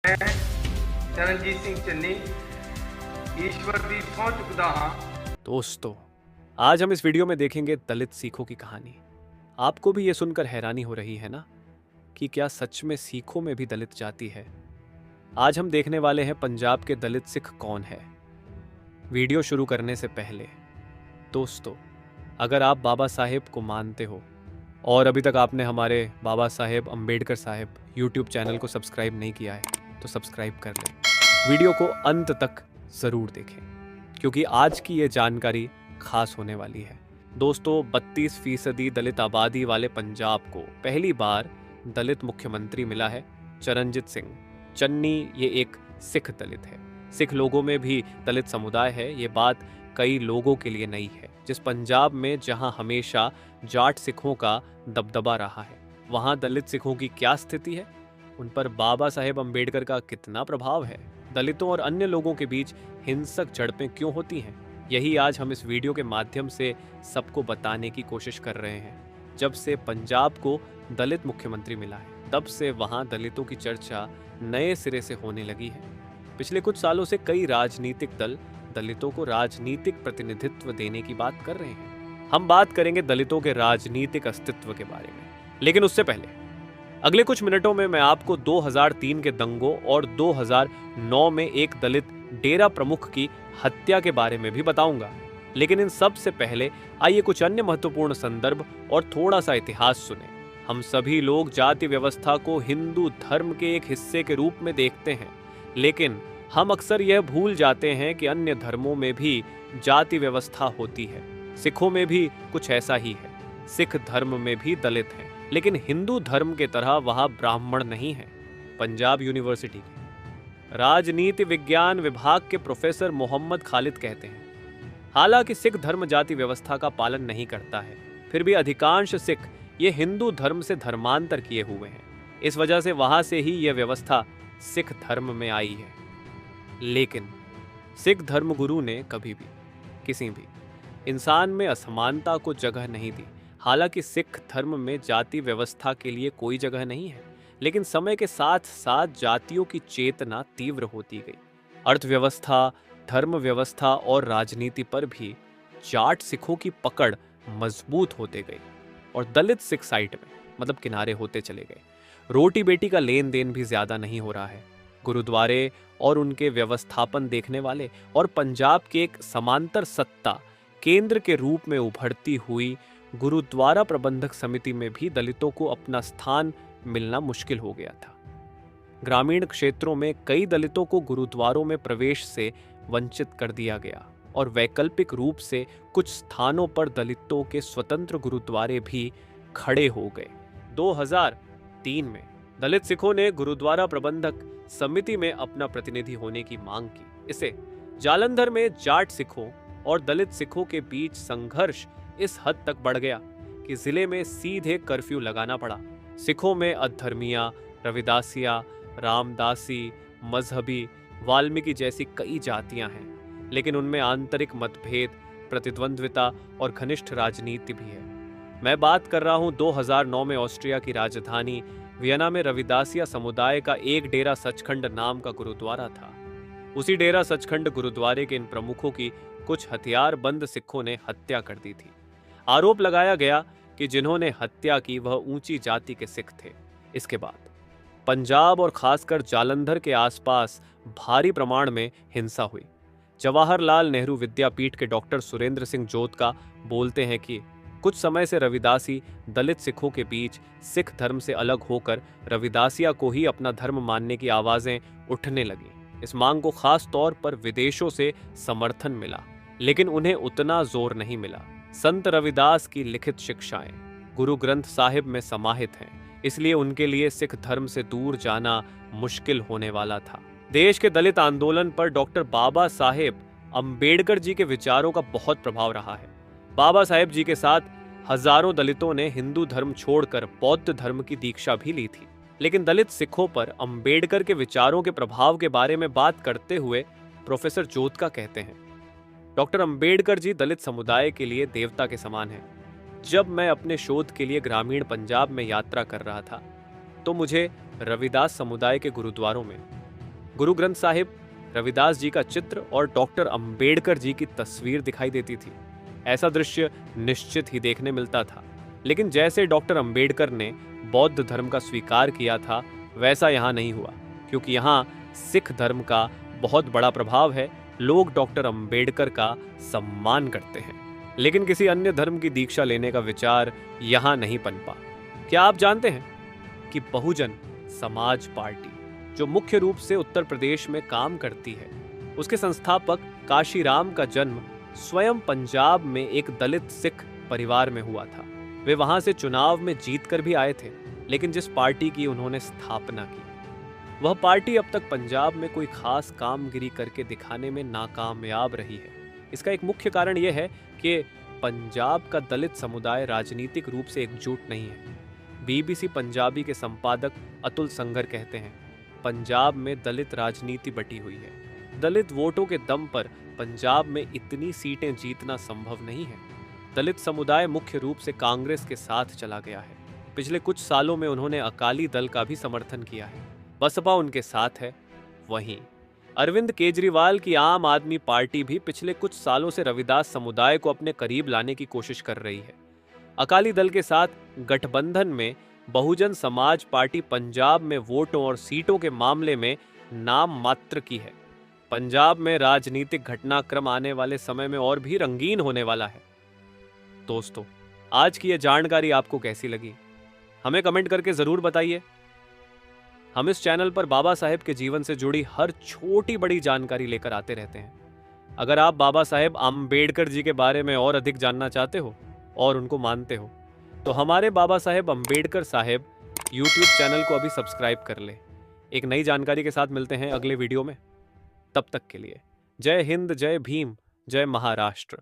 मैं चरणजीत सिंह चन्नी ईश्वर दी सौं चुकदा हां। दोस्तों, आज हम इस वीडियो में देखेंगे दलित सिखों की कहानी। आपको भी ये सुनकर हैरानी हो रही है ना कि क्या सच में सिखों में भी दलित जाति है। आज हम देखने वाले हैं पंजाब के दलित सिख कौन है। वीडियो शुरू करने से पहले दोस्तों, अगर आप बाबा साहेब को मानते हो और अभी तक आपने हमारे बाबा साहेब अंबेडकर साहेब यूट्यूब चैनल को सब्सक्राइब नहीं किया है तो सब्सक्राइब कर लें। वीडियो को अंत तक ज़रूर देखें क्योंकि आज की ये जानकारी खास होने वाली है। दोस्तों, 32% दलित आबादी वाले पंजाब को पहली बार दलित मुख्यमंत्री मिला है चरणजीत सिंह चन्नी। ये एक सिख दलित है। सिख लोगों में भी दलित समुदाय है। ये बात कई लोगों के लिए नई है। जिस पंजाब में जहां हमेशा जाट सिखों का दबदबा रहा है, वहां दलित सिखों की क्या स्थिति है, उन पर बाबा साहेब अंबेडकर का कितना प्रभाव है, दलितों और अन्य लोगों के बीच हिंसक झड़पें क्यों होती हैं, यही आज हम इस वीडियो के माध्यम से सबको बताने की कोशिश कर रहे हैं। जब से पंजाब को दलित मुख्यमंत्री मिला है, तब से वहां दलितों की चर्चा नए सिरे से होने लगी है। पिछले कुछ सालों से कई राजनीतिक दल दलितों को राजनीतिक प्रतिनिधित्व देने की बात कर रहे हैं। हम बात करेंगे दलितों के राजनीतिक अस्तित्व के बारे में, लेकिन उससे पहले अगले कुछ मिनटों में मैं आपको 2003 के दंगों और 2009 में एक दलित डेरा प्रमुख की हत्या के बारे में भी बताऊंगा। लेकिन इन सब से पहले आइए कुछ अन्य महत्वपूर्ण संदर्भ और थोड़ा सा इतिहास सुने। हम सभी लोग जाति व्यवस्था को हिंदू धर्म के एक हिस्से के रूप में देखते हैं, लेकिन हम अक्सर यह भूल जाते हैं कि अन्य धर्मों में भी जाति व्यवस्था होती है। सिखों में भी कुछ ऐसा ही है। सिख धर्म में भी दलित हैं, लेकिन हिंदू धर्म के तरह वहां ब्राह्मण नहीं है। पंजाब यूनिवर्सिटी के राजनीति विज्ञान विभाग के प्रोफेसर मोहम्मद खालिद कहते हैं, हालांकि सिख धर्म जाति व्यवस्था का पालन नहीं करता है, फिर भी अधिकांश सिख ये हिंदू धर्म से धर्मांतर किए हुए हैं। इस वजह से वहां से ही यह व्यवस्था सिख धर्म में आई है। लेकिन सिख धर्मगुरु ने कभी भी किसी भी इंसान में असमानता को जगह नहीं दी। हालांकि सिख धर्म में जाति व्यवस्था के लिए कोई जगह नहीं है, लेकिन समय के साथ साथ जातियों की चेतना तीव्र होती गई। अर्थव्यवस्था, धर्म व्यवस्था और राजनीति पर भी जाट सिखों की पकड़ मजबूत होते गई और दलित सिख साइड में मतलब किनारे होते चले गए। रोटी बेटी का लेन देन भी ज्यादा नहीं हो रहा है। गुरुद्वारे और उनके व्यवस्थापन देखने वाले और पंजाब के एक समांतर सत्ता केंद्र के रूप में उभरती हुई गुरुद्वारा प्रबंधक समिति में भी दलितों को अपना स्थान मिलना मुश्किल हो गया था। ग्रामीण क्षेत्रों में कई दलितों को गुरुद्वारों में प्रवेश से वंचित कर दिया गया और वैकल्पिक रूप से कुछ स्थानों पर दलितों के स्वतंत्र गुरुद्वारे भी खड़े हो गए। 2003 में दलित सिखों ने गुरुद्वारा प्रबंधक समिति में अपना प्रतिनिधि होने की मांग की। इससे जालंधर में जाट सिखों और दलित सिखों के बीच संघर्ष इस हद तक बढ़ गया कि जिले में सीधे कर्फ्यू लगाना पड़ा। सिखों में अधर्मिया, रविदासिया, रामदासी, मजहबी, वाल्मीकि जैसी कई जातियां हैं, लेकिन उनमें आंतरिक मतभेद, प्रतिद्वंद्विता और घनिष्ठ राजनीति भी है। मैं बात कर रहा हूं 2009 में ऑस्ट्रिया की राजधानी वियना में रविदासिया समुदाय का एक डेरा सचखंड नाम का गुरुद्वारा था। उसी डेरा सचखंड गुरुद्वारे के इन प्रमुखों की कुछ हथियारबंद सिखों ने हत्या कर दी थी। आरोप लगाया गया कि जिन्होंने हत्या की वह ऊंची जाति के सिख थे। इसके बाद पंजाब और खासकर जालंधर के आसपास भारी प्रमाण में हिंसा हुई। जवाहरलाल नेहरू विद्यापीठ के डॉक्टर सुरेंद्र सिंह जोतका बोलते हैं कि कुछ समय से रविदासी दलित सिखों के बीच सिख धर्म से अलग होकर रविदासिया को ही अपना धर्म मानने की आवाजें उठने लगी। इस मांग को खास तौर पर विदेशों से समर्थन मिला, लेकिन उन्हें उतना जोर नहीं मिला। संत रविदास की लिखित शिक्षाएं गुरु ग्रंथ साहिब में समाहित हैं, इसलिए उनके लिए सिख धर्म से दूर जाना मुश्किल होने वाला था। देश के दलित आंदोलन पर डॉक्टर बाबा साहेब अंबेडकर जी के विचारों का बहुत प्रभाव रहा है। बाबा साहेब जी के साथ हजारों दलितों ने हिंदू धर्म छोड़कर बौद्ध धर्म की दीक्षा भी ली थी। लेकिन दलित सिखों पर अंबेडकर के विचारों के प्रभाव के बारे में बात करते हुए प्रोफेसर जोतका कहते हैं, डॉक्टर अंबेडकर जी दलित समुदाय के लिए देवता के समान हैं। जब मैं अपने शोध के लिए ग्रामीण पंजाब में यात्रा कर रहा था, तो मुझे रविदास समुदाय के गुरुद्वारों में गुरु ग्रंथ साहिब, रविदास जी का चित्र और डॉक्टर अंबेडकर जी की तस्वीर दिखाई देती थी। ऐसा दृश्य निश्चित ही देखने मिलता था। लेकिन जैसे डॉक्टर अंबेडकर ने बौद्ध धर्म का स्वीकार किया था, वैसा यहाँ नहीं हुआ, क्योंकि यहाँ सिख धर्म का बहुत बड़ा प्रभाव है। लोग डॉक्टर अंबेडकर का सम्मान करते हैं, लेकिन किसी अन्य धर्म की दीक्षा लेने का विचार यहाँ नहीं पनपा। क्या आप जानते हैं कि बहुजन समाज पार्टी, जो मुख्य रूप से उत्तर प्रदेश में काम करती है, उसके संस्थापक काशीराम का जन्म स्वयं पंजाब में एक दलित सिख परिवार में हुआ था। वे वहां से चुनाव में जीतकर भी आए थे, लेकिन जिस पार्टी की उन्होंने स्थापना की, वह पार्टी अब तक पंजाब में कोई खास कामगिरी करके दिखाने में नाकामयाब रही है। इसका एक मुख्य कारण यह है कि पंजाब का दलित समुदाय राजनीतिक रूप से एकजुट नहीं है। बीबीसी पंजाबी के संपादक अतुल संगर कहते हैं, पंजाब में दलित राजनीति बटी हुई है। दलित वोटों के दम पर पंजाब में इतनी सीटें जीतना संभव नहीं है। दलित समुदाय मुख्य रूप से कांग्रेस के साथ चला गया है। पिछले कुछ सालों में उन्होंने अकाली दल का भी समर्थन किया है। बसपा उनके साथ है। वहीं अरविंद केजरीवाल की आम आदमी पार्टी भी पिछले कुछ सालों से रविदास समुदाय को अपने करीब लाने की कोशिश कर रही है। अकाली दल के साथ गठबंधन में बहुजन समाज पार्टी पंजाब में वोटों और सीटों के मामले में नाम मात्र की है। पंजाब में राजनीतिक घटनाक्रम आने वाले समय में और भी रंगीन होने वाला है। दोस्तों, आज की यह जानकारी आपको कैसी लगी, हमें कमेंट करके जरूर बताइए। हम इस चैनल पर बाबा साहेब के जीवन से जुड़ी हर छोटी बड़ी जानकारी लेकर आते रहते हैं। अगर आप बाबा साहेब अंबेडकर जी के बारे में और अधिक जानना चाहते हो और उनको मानते हो, तो हमारे बाबा साहेब अंबेडकर साहेब YouTube चैनल को अभी सब्सक्राइब कर ले। एक नई जानकारी के साथ मिलते हैं अगले वीडियो में। तब तक के लिए जय हिंद, जय भीम, जय महाराष्ट्र।